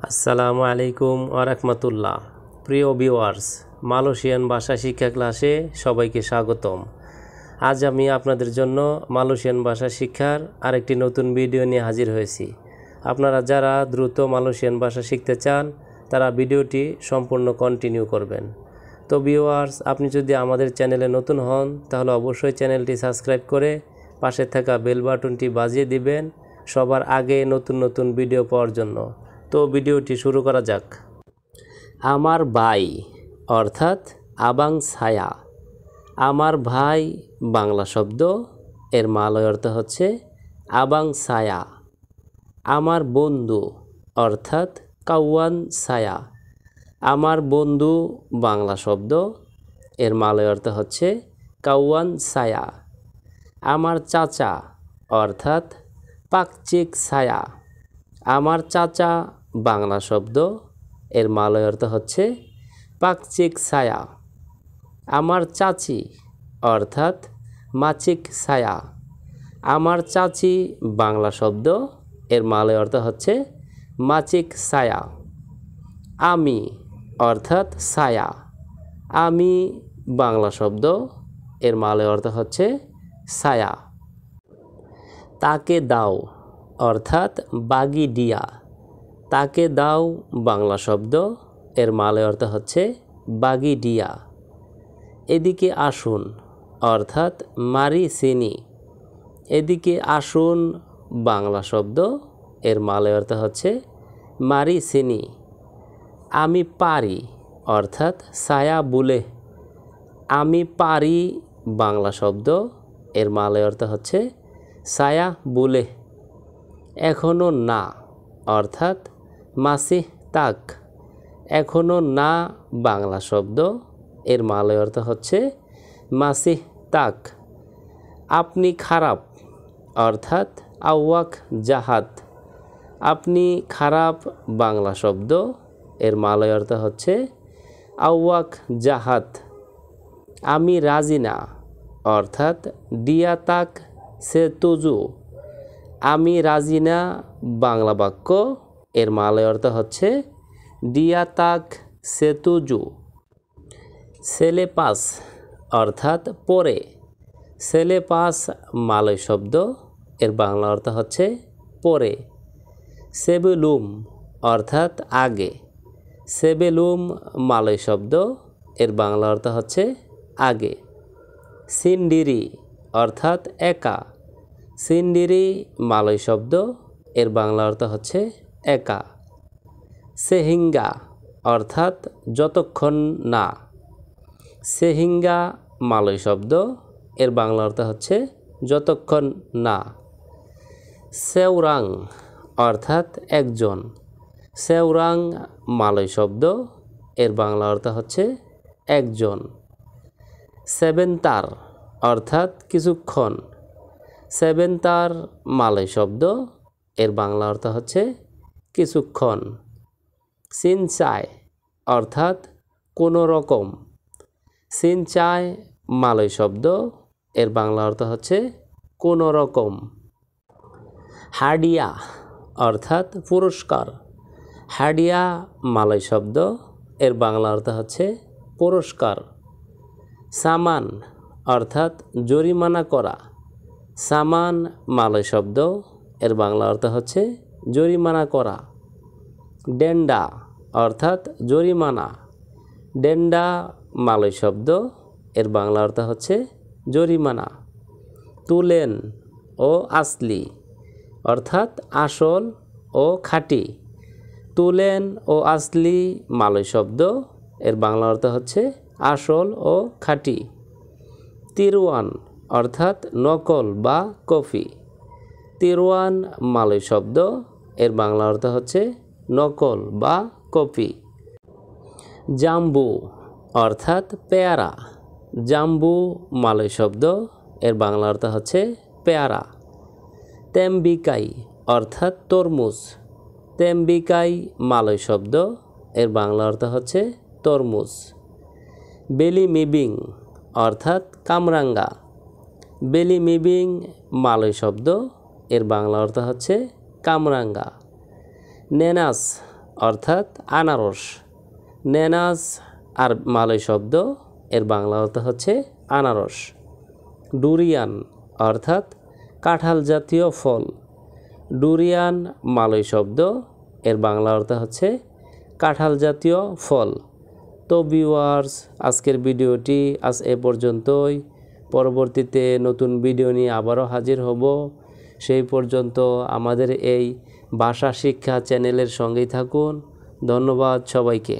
আসসালামু আলাইকুম ওয়া রাহমাতুল্লাহ। প্রিয় ভিউয়ার্স, মালয়েশিয়ান ভাষা শিক্ষা ক্লাসে সবাইকে স্বাগতম। আজ আমি আপনাদের জন্য মালয়েশিয়ান ভাষা শিক্ষার আরেকটি নতুন ভিডিও নিয়ে হাজির হয়েছি। আপনারা যারা দ্রুত মালয়েশিয়ান ভাষা শিখতে চান তারা ভিডিওটি সম্পূর্ণ কন্টিনিউ করবেন। তো ভিউয়ার্স, আপনি যদি আমাদের চ্যানেলে নতুন হন তাহলে অবশ্যই চ্যানেলটি সাবস্ক্রাইব করে পাশে থাকা বেল বাটনটি বাজিয়ে দিবেন সবার আগে নতুন নতুন ভিডিও পাওয়ার জন্য। তো ভিডিওটি শুরু করা যাক। আমার ভাই অর্থাৎ আবাং ছায়া। আমার ভাই বাংলা শব্দ, এর মালয় অর্থ হচ্ছে আবাং ছায়া। আমার বন্ধু অর্থাৎ কাওয়ান ছায়া। আমার বন্ধু বাংলা শব্দ, এর মালয় অর্থ হচ্ছে কাওয়ান ছায়া। আমার চাচা অর্থাৎ পাকচিক ছায়া। আমার চাচা বাংলা শব্দ, এর মালয় অর্থ হচ্ছে পাকচিক ছায়া। আমার চাচি অর্থাৎ মাচিক ছায়া। আমার চাচি বাংলা শব্দ, এর মালয় অর্থ হচ্ছে মাচিক ছায়া। আমি অর্থাৎ ছায়া। আমি বাংলা শব্দ, এর মালয় অর্থ হচ্ছে ছায়া। তাকে দাও অর্থাৎ বাগি দিয়া। তাকে দাও বাংলা শব্দ, এর মালয় অর্থ হচ্ছে বাগি দিয়া। এদিকে আসুন অর্থাৎ মারি চিনি। এদিকে আসুন বাংলা শব্দ, এর মালয় অর্থ হচ্ছে মারি চিনি। আমি পারি অর্থাৎ ছায়া বুলে। আমি পারি বাংলা শব্দ, এর মালয় অর্থ হচ্ছে ছায়া বুলে। এখনো না অর্থাৎ মাসিহ তাক। এখনো না বাংলা শব্দ, এর মালয় অর্থ হচ্ছে মাসিহ তাক। আপনি খারাপ অর্থাৎ আওয়াক জাহাদ। আপনি খারাপ বাংলা শব্দ, এর মালয় অর্থ হচ্ছে আওয়াক জাহাদ। আমি রাজি না অর্থাৎ দিয়া তাক সে তুজু। আমি রাজি না বাংলা বাক্য, এর মালয় অর্থ হচ্ছে দিয়া তাক সেতুজু। ছেলে পাস অর্থাৎ পরে। ছেলে পাস মালয় শব্দ, এর বাংলা অর্থ হচ্ছে পরে। সেবেলুম অর্থাৎ আগে। সেবেলুম মালয় শব্দ, এর বাংলা অর্থ হচ্ছে আগে। সিন্ডিরি অর্থাৎ একা। সিন্ডিরি মালয় শব্দ, এর বাংলা অর্থ হচ্ছে একা। সেহিঙ্গা অর্থাৎ যতক্ষণ না। সেহিঙ্গা মালয় শব্দ, এর বাংলা অর্থ হচ্ছে যতক্ষণ না। সেওরাং অর্থাৎ একজন। সেওরাং মালয় শব্দ, এর বাংলা অর্থ হচ্ছে একজন। সেবেন্তার অর্থাৎ কিছুক্ষণ। সেবেন্তার মালয় শব্দ, এর বাংলা অর্থ হচ্ছে কিছুক্ষণ। সিনচায় অর্থাৎ কোনো রকম। সিনচায় মালয় শব্দ, এর বাংলা অর্থ হচ্ছে কোনো রকম। হাডিয়া অর্থাৎ পুরস্কার। হাডিয়া মালয় শব্দ, এর বাংলা অর্থ হচ্ছে পুরস্কার। সামান অর্থাৎ জরিমানা করা। সামান মালয় শব্দ, এর বাংলা অর্থ হচ্ছে জরিমানা করা। ডেন্ডা অর্থাৎ জরিমানা। ডেন্ডা মালয় শব্দ, এর বাংলা অর্থ হচ্ছে জরিমানা। তুলেন ও আসলি অর্থাৎ আসল ও খাঁটি। তুলেন ও আসলি মালয় শব্দ, এর বাংলা অর্থ হচ্ছে আসল ও খাঁটি। তিরুয়ান অর্থাৎ নকল বা কপি। তিরুয়ান মালয় শব্দ, এর বাংলা অর্থ হচ্ছে নকল বা কপি। জাম্বু অর্থাৎ পেয়ারা। জাম্বু মালয় শব্দ, এর বাংলা অর্থ হচ্ছে পেয়ারা। তেমবিকাই অর্থাৎ তরমুজ। তেমবিকাই মালয় শব্দ, এর বাংলা অর্থ হচ্ছে তরমুজ। বেলি মিবিং অর্থাৎ কামরাঙ্গা। বেলি মিবিং মালয় শব্দ, এর বাংলা অর্থ হচ্ছে কামরাঙ্গা। নেনাস অর্থাৎ আনারস। নেনাস আর মালয় শব্দ, এর বাংলা অর্থ হচ্ছে আনারস। ডুরিয়ান অর্থাৎ কাঁঠাল জাতীয় ফল। ডুরিয়ান মালয় শব্দ, এর বাংলা অর্থ হচ্ছে কাঁঠাল জাতীয় ফল। তো ভিউয়ার্স, আজকের ভিডিওটি আজ এ পর্যন্তই। পরবর্তীতে নতুন ভিডিও নিয়ে আবারও হাজির হব। সেই পর্যন্ত আমাদের এই ভাষা শিক্ষা চ্যানেলের সঙ্গেই থাকুন। ধন্যবাদ সবাইকে।